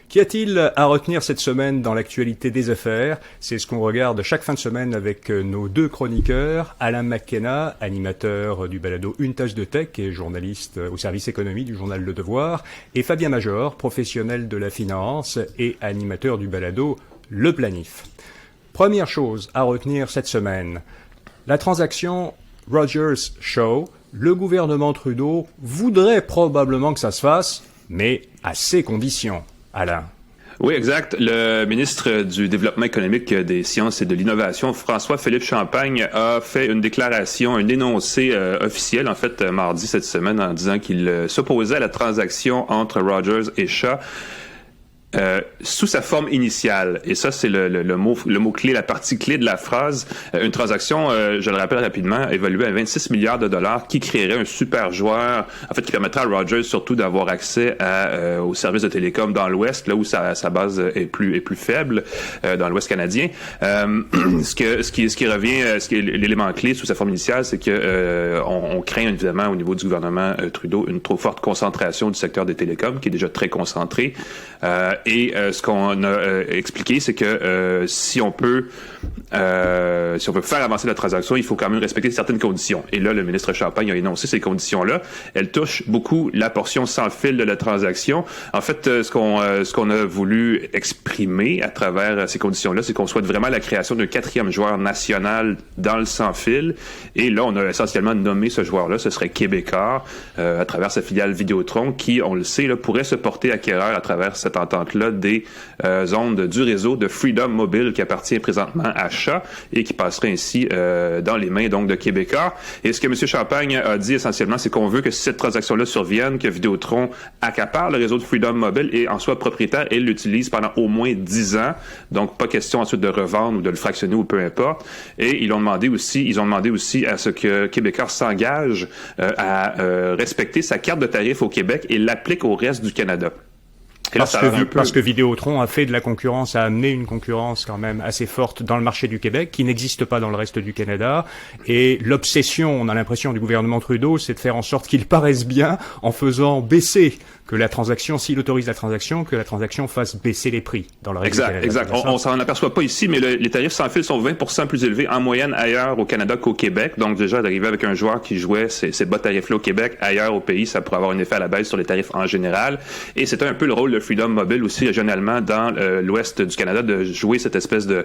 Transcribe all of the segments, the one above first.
Qu'y a-t-il à retenir cette semaine dans l'actualité des affaires? C'est ce qu'on regarde chaque fin de semaine avec nos deux chroniqueurs, Alain McKenna, animateur du balado Une Tasse de Tech et journaliste au service économie du journal Le Devoir, et Fabien Major, professionnel de la finance et animateur du balado Le Planif. Première chose à retenir cette semaine, la transaction Rogers-Shaw. Le gouvernement Trudeau voudrait probablement que ça se fasse, mais à ses conditions. Alain. Oui, exact. Le ministre du Développement économique, des Sciences et de l'Innovation, François-Philippe Champagne, a fait une déclaration, un énoncé officiel, en fait, mardi cette semaine, en disant qu'il s'opposait à la transaction entre Rogers et Shaw. Sous sa forme initiale, et ça c'est le mot clé, la partie clé de la phrase, une transaction, je le rappelle rapidement, évaluée à 26 milliards de dollars, qui créerait un super joueur, en fait qui permettrait à Rogers surtout d'avoir accès aux services de télécom dans l'Ouest, là où sa base est plus faible, dans l'Ouest canadien. Ce qui revient, l'élément clé sous sa forme initiale, c'est que on craint évidemment au niveau du gouvernement Trudeau une trop forte concentration du secteur des télécoms, qui est déjà très concentré. Et ce qu'on a expliqué, c'est que si on peut faire avancer la transaction, il faut quand même respecter certaines conditions. Et là, le ministre Champagne a énoncé ces conditions-là. Elles touchent beaucoup la portion sans fil de la transaction. En fait, ce qu'on a voulu exprimer à travers ces conditions-là, c'est qu'on souhaite vraiment la création d'un 4e joueur national dans le sans fil. Et là, on a essentiellement nommé ce joueur-là. Ce serait Québécois, à travers sa filiale Vidéotron, qui, on le sait, là, pourrait se porter acquéreur à travers cette entente-là des ondes du réseau de Freedom Mobile qui appartient présentement à Shaw et qui passerait ainsi dans les mains donc de Québécois. Et ce que M. Champagne a dit essentiellement, c'est qu'on veut que si cette transaction-là survienne, que Vidéotron accapare le réseau de Freedom Mobile et en soit propriétaire et l'utilise pendant au moins 10 ans. Donc pas question ensuite de revendre ou de le fractionner ou peu importe. Et ils ont demandé aussi à ce que Québécois s'engage à respecter sa carte de tarif au Québec et l'applique au reste du Canada. Parce que Vidéotron a fait de la concurrence, a amené une concurrence quand même assez forte dans le marché du Québec, qui n'existe pas dans le reste du Canada. Et l'obsession, on a l'impression, du gouvernement Trudeau, c'est de faire en sorte qu'il paraisse bien en faisant baisser que la transaction, s'il autorise la transaction, que la transaction fasse baisser les prix dans le reste du Canada. Exact. On s'en aperçoit pas ici, mais les tarifs sans fil sont 20% plus élevés en moyenne ailleurs au Canada qu'au Québec. Donc déjà, d'arriver avec un joueur qui jouait ces bas tarifs-là au Québec, ailleurs au pays, ça pourrait avoir un effet à la baisse sur les tarifs en général. Et c'était un peu le rôle de Freedom Mobile aussi régionalement dans l'ouest du Canada de jouer cette espèce de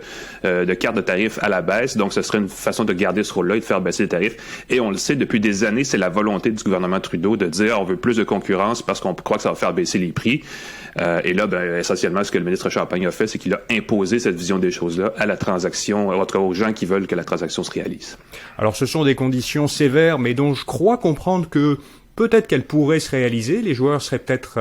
carte de tarifs à la baisse. Donc ce serait une façon de garder ce rôle-là et de faire baisser les tarifs. Et on le sait, depuis des années, c'est la volonté du gouvernement Trudeau de dire on veut plus de concurrence parce qu'on croit que ça va faire baisser les prix. Et là, essentiellement, ce que le ministre Champagne a fait, c'est qu'il a imposé cette vision des choses-là à la transaction, en tout cas aux gens qui veulent que la transaction se réalise. Alors ce sont des conditions sévères, mais dont je crois comprendre que peut-être qu'elles pourraient se réaliser. Les joueurs seraient peut-être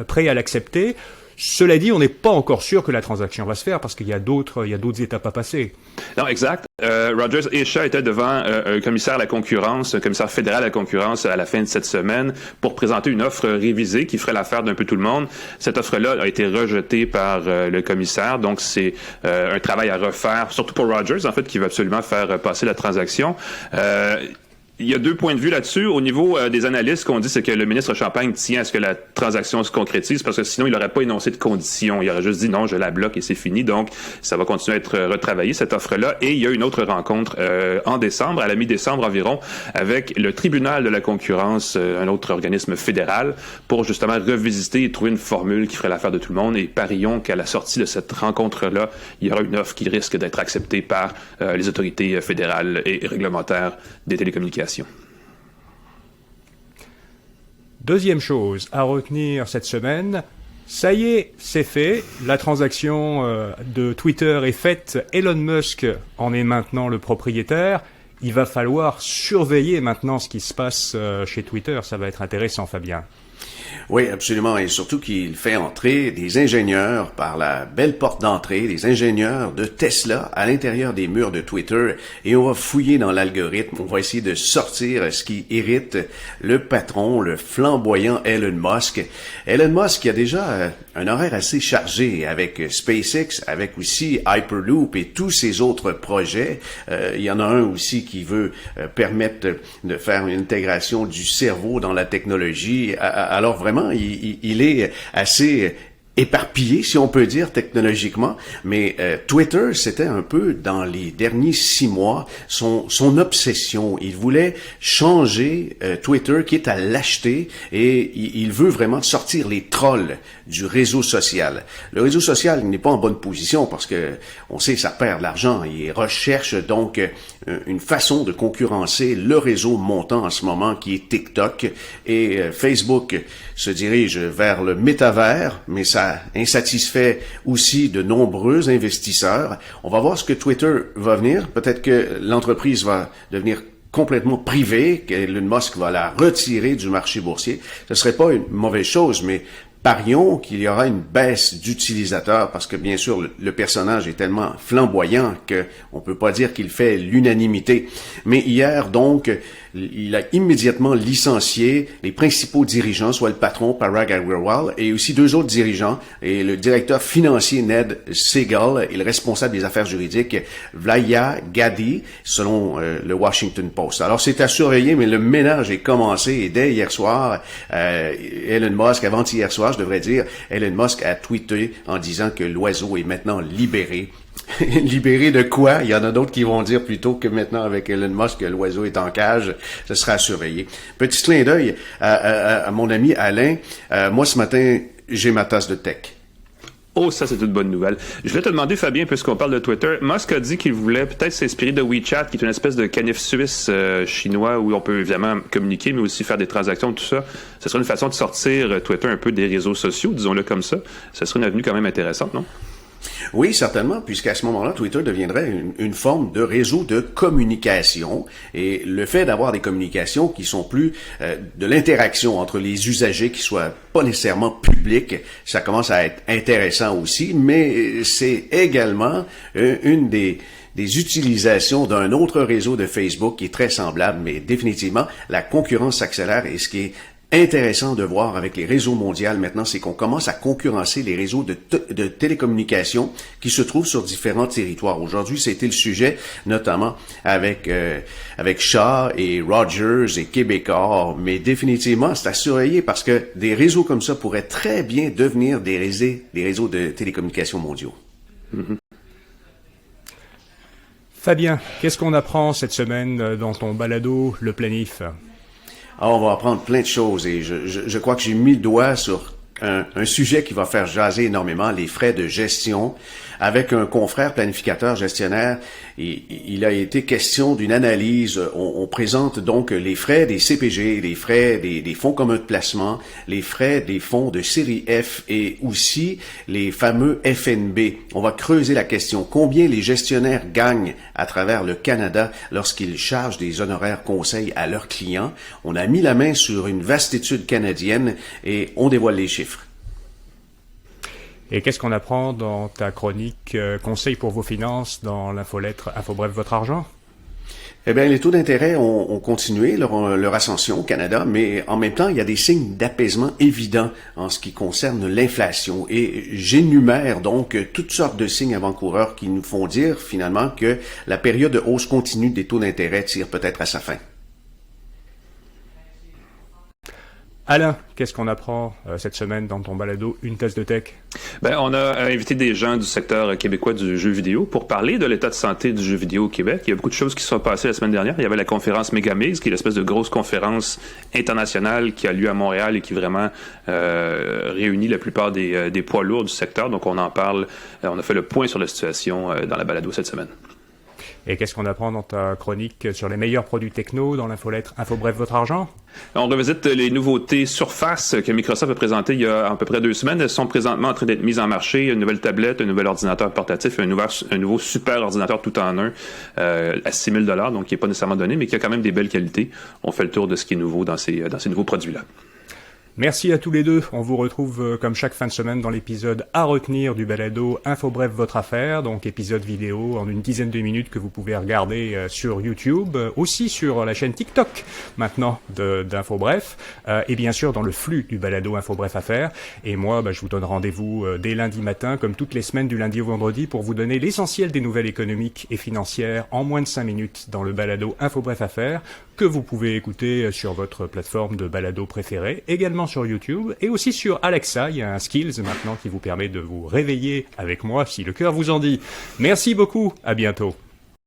prêts à l'accepter. Cela dit, on n'est pas encore sûr que la transaction va se faire parce qu'il y a d'autres étapes à passer. Non, exact. Rogers et Shaw étaient devant un commissaire à la concurrence, un commissaire fédéral à la concurrence à la fin de cette semaine pour présenter une offre révisée qui ferait l'affaire d'un peu tout le monde. Cette offre-là a été rejetée par le commissaire, donc c'est un travail à refaire, surtout pour Rogers, en fait, qui veut absolument faire passer la transaction. Il y a 2 points de vue là-dessus. Au niveau des analystes, ce qu'on dit, c'est que le ministre Champagne tient à ce que la transaction se concrétise parce que sinon, il n'aurait pas énoncé de conditions. Il aurait juste dit non, je la bloque et c'est fini. Donc, ça va continuer à être retravaillé, cette offre-là. Et il y a une autre rencontre en décembre, à la mi-décembre environ, avec le tribunal de la concurrence, un autre organisme fédéral, pour justement revisiter et trouver une formule qui ferait l'affaire de tout le monde. Et parions qu'à la sortie de cette rencontre-là, il y aura une offre qui risque d'être acceptée par les autorités fédérales et réglementaires des télécommunications. Deuxième chose à retenir cette semaine, ça y est, c'est fait. La transaction de Twitter est faite. Elon Musk en est maintenant le propriétaire. Il va falloir surveiller maintenant ce qui se passe chez Twitter. Ça va être intéressant, Fabien. Oui, absolument. Et surtout qu'il fait entrer des ingénieurs par la belle porte d'entrée, des ingénieurs de Tesla à l'intérieur des murs de Twitter. Et on va fouiller dans l'algorithme. On va essayer de sortir ce qui irrite le patron, le flamboyant Elon Musk. Elon Musk a déjà un horaire assez chargé avec SpaceX, avec aussi Hyperloop et tous ses autres projets. Il y en a un aussi qui veut permettre de faire une intégration du cerveau dans la technologie. Alors vraiment, il est assez éparpillé, si on peut dire, technologiquement, mais Twitter, c'était un peu, dans les derniers 6 mois, son obsession. Il voulait changer Twitter, quitte à l'acheter, et il veut vraiment sortir les trolls du réseau social. Le réseau social n'est pas en bonne position parce que on sait que ça perd de l'argent. Il recherche donc une façon de concurrencer le réseau montant en ce moment qui est TikTok, et Facebook se dirige vers le métavers, mais ça insatisfait aussi de nombreux investisseurs. On va voir ce que Twitter va venir. Peut-être que l'entreprise va devenir complètement privée, qu'Elon Musk va la retirer du marché boursier. Ce serait pas une mauvaise chose, mais parions qu'il y aura une baisse d'utilisateurs parce que, bien sûr, le personnage est tellement flamboyant que on peut pas dire qu'il fait l'unanimité. Mais hier, donc, il a immédiatement licencié les principaux dirigeants, soit le patron Parag Agrawal et aussi 2 autres dirigeants, et le directeur financier Ned Segal et le responsable des affaires juridiques Vlaya Gadi, selon le Washington Post. Alors c'est à surveiller, mais le ménage est commencé, et dès hier soir, Elon Musk, avant-hier soir, je devrais dire, Elon Musk a tweeté en disant que l'oiseau est maintenant libéré. Libéré de quoi? Il y en a d'autres qui vont dire plutôt que maintenant avec Elon Musk que l'oiseau est en cage. Ce sera à surveiller. Petit clin d'œil à mon ami Alain. Moi, ce matin, j'ai ma tasse de tech. Oh, ça, c'est une bonne nouvelle. Je voulais te demander, Fabien, puisqu'on parle de Twitter, Musk a dit qu'il voulait peut-être s'inspirer de WeChat, qui est une espèce de canif suisse chinois où on peut évidemment communiquer, mais aussi faire des transactions, tout ça. Ce serait une façon de sortir Twitter un peu des réseaux sociaux, disons-le comme ça. Ce serait une avenue quand même intéressante, non? Oui, certainement, puisqu'à ce moment-là, Twitter deviendrait une forme de réseau de communication. Et le fait d'avoir des communications qui sont plus de l'interaction entre les usagers, qui soient pas nécessairement publiques, ça commence à être intéressant aussi, mais c'est également une des utilisations d'un autre réseau de Facebook qui est très semblable, mais définitivement, la concurrence s'accélère, et ce qui est intéressant de voir avec les réseaux mondiaux maintenant, c'est qu'on commence à concurrencer les réseaux de télécommunications qui se trouvent sur différents territoires. Aujourd'hui, c'était le sujet, notamment avec Shaw et Rogers et Québecor, mais définitivement, c'est à surveiller parce que des réseaux comme ça pourraient très bien devenir des réseaux de télécommunications mondiaux. Mm-hmm. Fabien, qu'est-ce qu'on apprend cette semaine dans ton balado Le Planif? Alors, on va apprendre plein de choses, et je crois que j'ai mis le doigt sur un sujet qui va faire jaser énormément, les frais de gestion. Avec un confrère planificateur gestionnaire, il a été question d'une analyse. On présente donc les frais des CPG, les frais des fonds communs de placement, les frais des fonds de série F et aussi les fameux FNB. On va creuser la question. Combien les gestionnaires gagnent à travers le Canada lorsqu'ils chargent des honoraires conseils à leurs clients? On a mis la main sur une vaste étude canadienne et on dévoile les chiffres. Et qu'est-ce qu'on apprend dans ta chronique Conseils pour vos finances dans l'infolettre InfoBref Votre Argent? Eh bien, les taux d'intérêt ont continué leur ascension au Canada, mais en même temps, il y a des signes d'apaisement évidents en ce qui concerne l'inflation. Et j'énumère donc toutes sortes de signes avant-coureurs qui nous font dire finalement que la période de hausse continue des taux d'intérêt tire peut-être à sa fin. Alain, qu'est-ce qu'on apprend cette semaine dans ton balado Une tasse de tech? Ben, on a invité des gens du secteur québécois du jeu vidéo pour parler de l'état de santé du jeu vidéo au Québec. Il y a beaucoup de choses qui se sont passées la semaine dernière. Il y avait la conférence Megamix, qui est l'espèce de grosse conférence internationale qui a lieu à Montréal et qui vraiment réunit la plupart des poids lourds du secteur. Donc on en parle, on a fait le point sur la situation dans la balado cette semaine. Et qu'est-ce qu'on apprend dans ta chronique sur les meilleurs produits techno dans l'infolettre InfoBref Votre Argent? On revisite les nouveautés Surface que Microsoft a présentées il y a à peu près 2 semaines. Elles sont présentement en train d'être mises en marché. Une nouvelle tablette, un nouvel ordinateur portatif, un nouveau super ordinateur tout en un à 6 000 $, donc qui n'est pas nécessairement donné, mais qui a quand même des belles qualités. On fait le tour de ce qui est nouveau dans ces nouveaux produits-là. Merci à tous les deux. On vous retrouve comme chaque fin de semaine dans l'épisode à retenir du balado InfoBref Votre Affaire, donc épisode vidéo en une dizaine de minutes que vous pouvez regarder sur YouTube, aussi sur la chaîne TikTok maintenant d'InfoBref, et bien sûr dans le flux du balado InfoBref Affaires. Et moi, je vous donne rendez-vous dès lundi matin, comme toutes les semaines du lundi au vendredi, pour vous donner l'essentiel des nouvelles économiques et financières en moins de 5 minutes dans le balado InfoBref Affaires, que vous pouvez écouter sur votre plateforme de balado préférée, également également sur YouTube et aussi sur Alexa. Il y a un Skills maintenant qui vous permet de vous réveiller avec moi si le cœur vous en dit. Merci beaucoup, à bientôt.